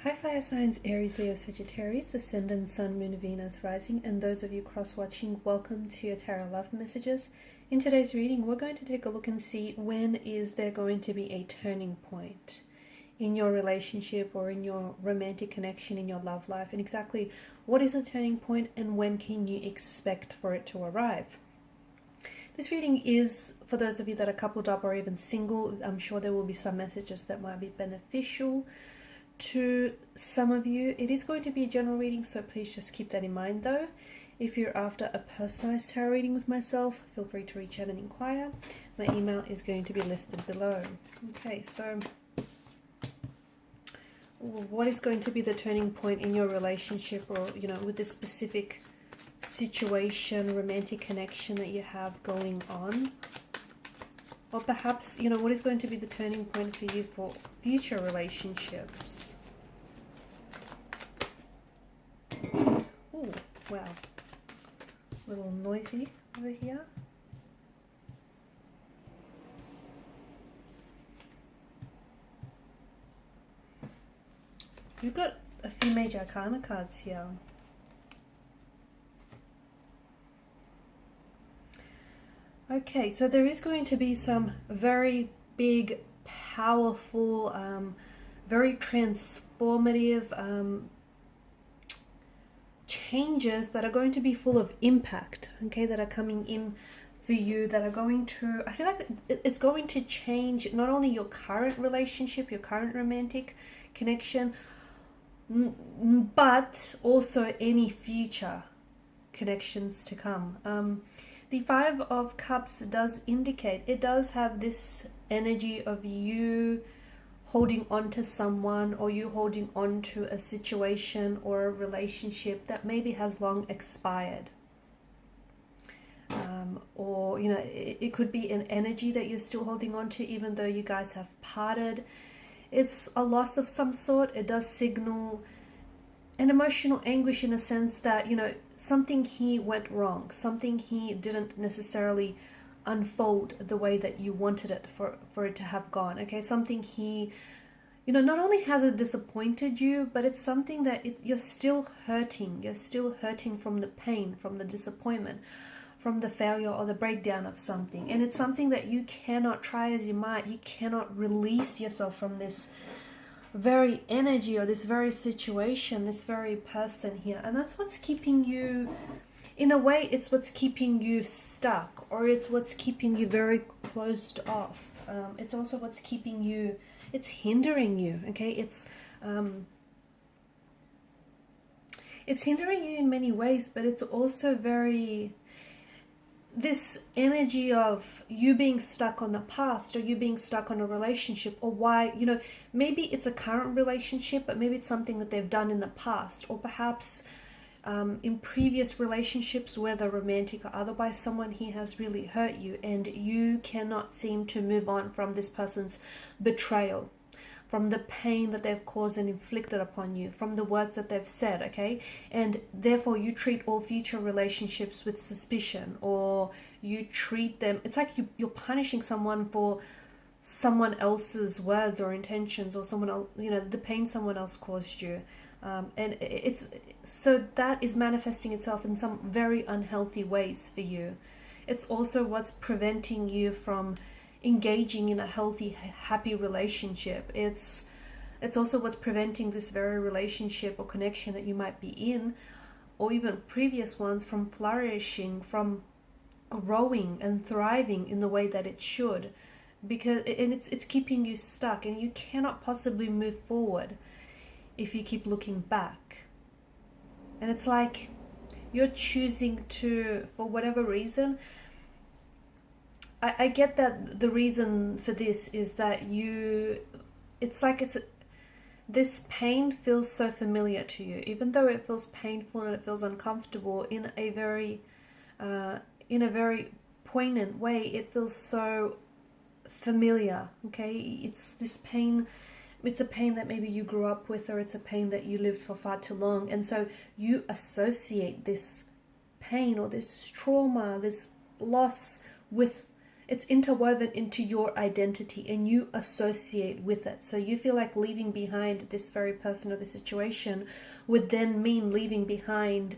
Hi fire signs, Aries, Leo, Sagittarius, Ascendant, Sun, Moon, Venus, Rising, and those of you cross-watching, welcome to your Tarot Love Messages. In today's reading, we're going to take a look and see when is there going to be a turning point in your relationship or in your romantic connection, in your love life, and exactly what is the turning point and when can you expect for it to arrive. This reading is for those of you that are coupled up or even single. I'm sure there will be some messages that might be beneficial to some of you. It is going to be a general reading, so please just keep that in mind though. If you're after a personalized tarot reading with myself, feel free to reach out and inquire. My email is going to be listed below. Okay, so what is going to be the turning point in your relationship, or with this specific situation, romantic connection that you have going on? Or perhaps, what is going to be the turning point for you for future relationships? Oh, wow. A little noisy over here. We've got a few major arcana cards here. Okay, so there is going to be some very big, powerful, very transformative changes that are going to be full of impact, okay, that are coming in for you, that are going to, I feel like it's going to change not only your current relationship, your current romantic connection, but also any future connections to come. The Five of Cups does indicate, it does have this energy of you holding on to someone, or you holding on to a situation or a relationship that maybe has long expired. Or, it could be an energy that you're still holding on to even though you guys have parted. It's a loss of some sort. It does signal an emotional anguish in a sense that, something here went wrong. Something here didn't necessarily unfold the way that you wanted it for it to have gone. Okay, something here, not only has it disappointed you, but it's something that you're still hurting. You're still hurting from the pain, from the disappointment, from the failure or the breakdown of something. And it's something that you cannot, try as you might, you cannot release yourself from this very energy or this very situation, this very person here. And that's what's keeping you, in a way, it's what's keeping you stuck, or it's what's keeping you very closed off. It's also what's keeping you, it's hindering you, okay? It's hindering you in many ways, but it's also very, this energy of you being stuck on the past, or you being stuck on a relationship, or why, maybe it's a current relationship, but maybe it's something that they've done in the past, or perhaps in previous relationships, whether romantic or otherwise, someone here has really hurt you and you cannot seem to move on from this person's betrayal, from the pain that they've caused and inflicted upon you, from the words that they've said, okay? And therefore you treat all future relationships with suspicion, or you treat them, it's like you're punishing someone for someone else's words or intentions, or someone else, the pain someone else caused you. And it's so that is manifesting itself in some very unhealthy ways for you. It's also what's preventing you from engaging in a healthy, happy relationship. It's also what's preventing this very relationship or connection that you might be in, or even previous ones, from flourishing, from growing and thriving in the way that it should, because it's keeping you stuck, and you cannot possibly move forward if you keep looking back. And it's like you're choosing to, for whatever reason, I get that the reason for this is that this pain feels so familiar to you, even though it feels painful and it feels uncomfortable in a very poignant way. It feels so familiar, okay? It's this pain. It's a pain that maybe you grew up with, or it's a pain that you lived for far too long. And so you associate this pain or this trauma, this loss with it's interwoven into your identity and you associate with it. So you feel like leaving behind this very person or this situation would then mean leaving behind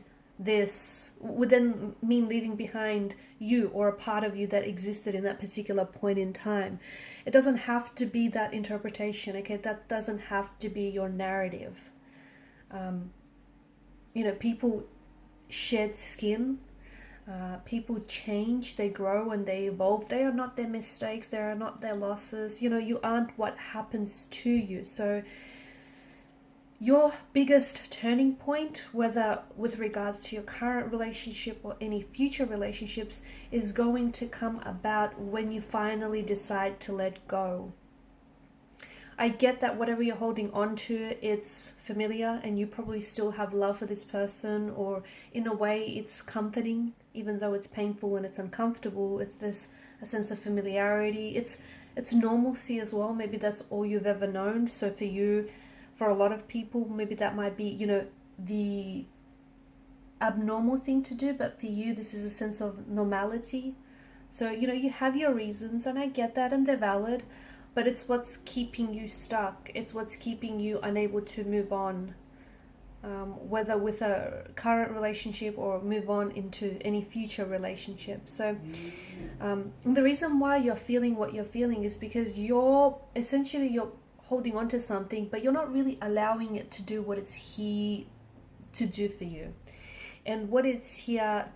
you or a part of you that existed in that particular point in time. It doesn't have to be that interpretation, okay? That doesn't have to be your narrative. People shed skin. People change, they grow and they evolve. They are not their mistakes, they are not their losses. You aren't what happens to you. So your biggest turning point, whether with regards to your current relationship or any future relationships, is going to come about when you finally decide to let go. I get that whatever you're holding on to, it's familiar and you probably still have love for this person, or in a way it's comforting, even though it's painful and it's uncomfortable. It's a sense of familiarity. It's normalcy as well. Maybe that's all you've ever known. So for you, for a lot of people, maybe that might be, the abnormal thing to do, but for you, this is a sense of normality. So, you have your reasons, and I get that, and they're valid. But it's what's keeping you stuck. It's what's keeping you unable to move on, whether with a current relationship or move on into any future relationship. So the reason why you're feeling what you're feeling is because you're holding on to something, but you're not really allowing it to do what it's here to do for you. And what it's here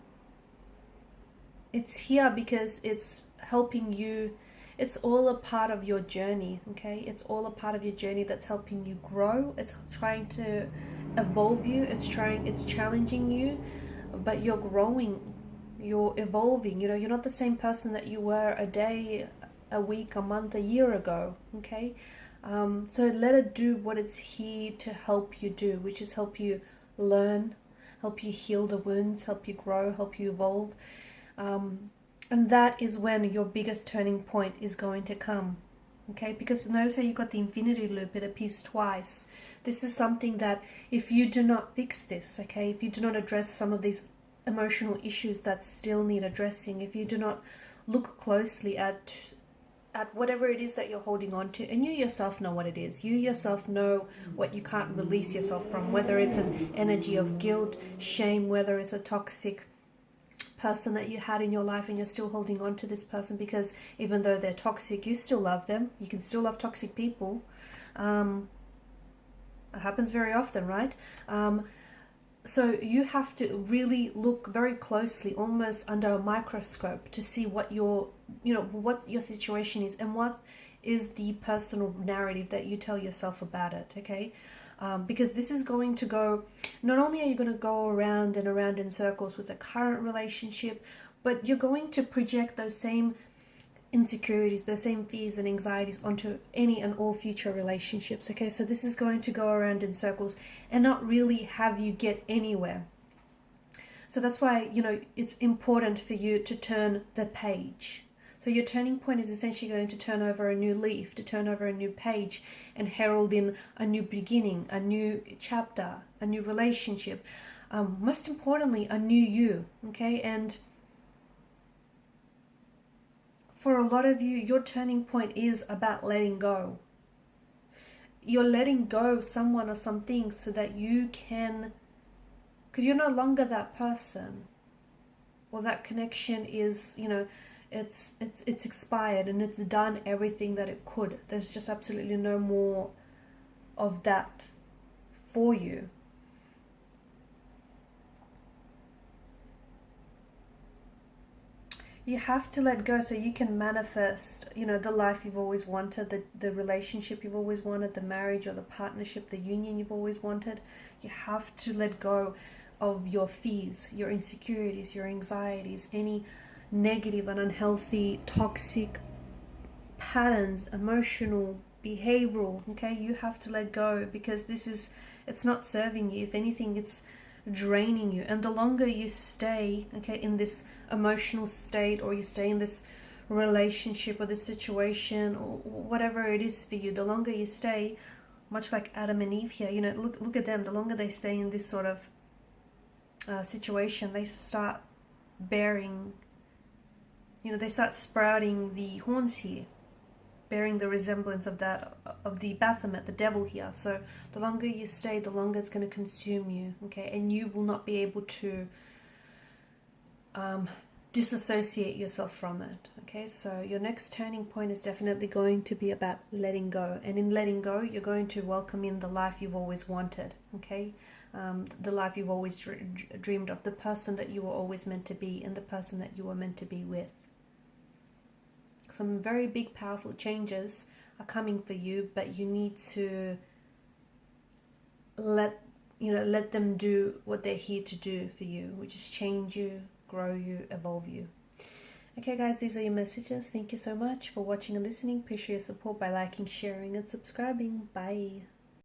because it's helping you. It's all a part of your journey, okay? It's all a part of your journey that's helping you grow. It's trying to evolve you. It's challenging you, but you're growing, you're evolving. You're not the same person that you were a day, a week, a month, a year ago, okay? So let it do what it's here to help you do, which is help you learn, help you heal the wounds, help you grow, help you evolve. And that is when your biggest turning point is going to come, okay? Because notice how you got the infinity loop, it appears twice. This is something that if you do not fix this, okay, if you do not address some of these emotional issues that still need addressing, if you do not look closely at whatever it is that you're holding on to, and you yourself know what it is. You yourself know what you can't release yourself from, whether it's an energy of guilt, shame, whether it's a toxic person that you had in your life and you're still holding on to this person because even though they're toxic, you still love them. You can still love toxic people. It happens very often, right? So you have to really look very closely, almost under a microscope, to see what your situation is and what is the personal narrative that you tell yourself about it, okay? Because this is going to go, not only are you going to go around and around in circles with the current relationship, but you're going to project those same insecurities, those same fears and anxieties onto any and all future relationships, okay? So this is going to go around in circles and not really have you get anywhere. So that's why, it's important for you to turn the page. So your turning point is essentially going to turn over a new leaf, to turn over a new page and herald in a new beginning, a new chapter, a new relationship. Most importantly, a new you, okay? And for a lot of you, your turning point is about letting go. You're letting go of someone or something so that you can, because you're no longer that person, or that connection is, it's expired and it's done everything that it could. There's just absolutely no more of that for you. You have to let go so you can manifest, the life you've always wanted, the relationship you've always wanted, the marriage or the partnership, the union you've always wanted. You have to let go of your fears, your insecurities, your anxieties, any negative and unhealthy, toxic patterns, emotional, behavioral, okay? You have to let go because it's not serving you. If anything, it's draining you. And the longer you stay, okay, in this emotional state, or you stay in this relationship or this situation or whatever it is for you, the longer you stay, much like Adam and Eve here, look at them. The longer they stay in this sort of situation, they start bearing they start sprouting the horns here, bearing the resemblance of that, of the Baphomet, the devil here. So the longer you stay, the longer it's going to consume you, okay? And you will not be able to disassociate yourself from it, okay? So your next turning point is definitely going to be about letting go. And in letting go, you're going to welcome in the life you've always wanted, okay? The life you've always dreamed of, the person that you were always meant to be, and the person that you were meant to be with. Some very big, powerful changes are coming for you, but you need to let them do what they're here to do for you, which is change you, grow you, evolve you. Okay guys, these are your messages. Thank you so much for watching and listening. Appreciate your support by liking, sharing and subscribing. Bye.